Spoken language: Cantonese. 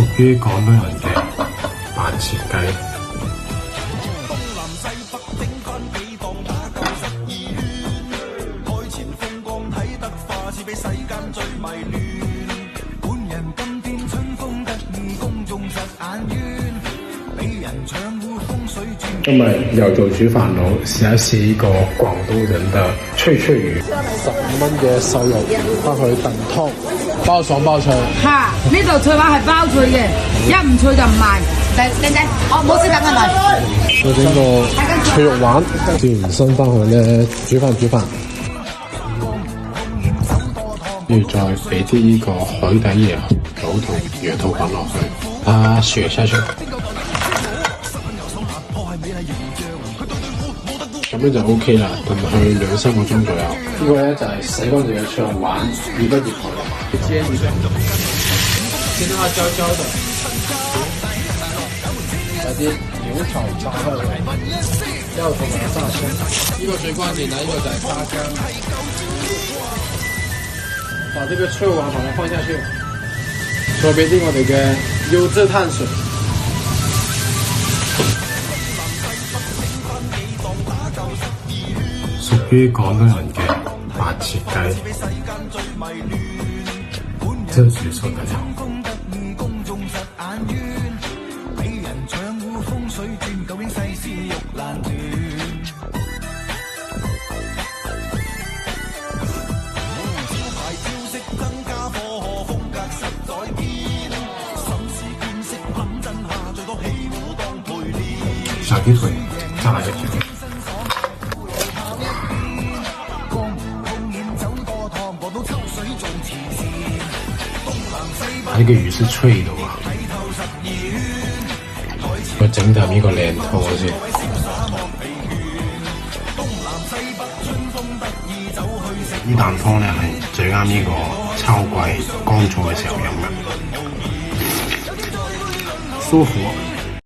屬於廣東人嘅白切雞。今日又做煮飯佬，試一試呢個廣東人的脆脆魚。15蚊嘅瘦肉翻去燉湯，包爽包脆。嚇！呢度脆話係包脆嘅，一唔脆就唔賣。靚仔，我唔好識等啊咪。我整個脆肉丸，轉完身翻去咧煮飯。跟住再俾啲呢個海底椰棗同羊肚粉落去，雪下去。咁樣就 OK 啦，燉去2-3個鐘左右。呢個咧就係洗乾淨嘅脆肉丸，熱不熱佢落去。煎一下，煎到它焦焦的。把啲牛草炸開佢，料頭把它炸香。呢個最關鍵啦，呢個就係花薑。把這個脆肉丸把它放下去，再俾啲我哋嘅優質碳水。屬於廣東人嘅白切雞，真係受得了。小雞腿再來一條。呢個魚是脆的喎，我整啖呢個靚湯先。呢啖湯咧係最啱呢個秋季乾燥嘅時候飲嘅，舒服。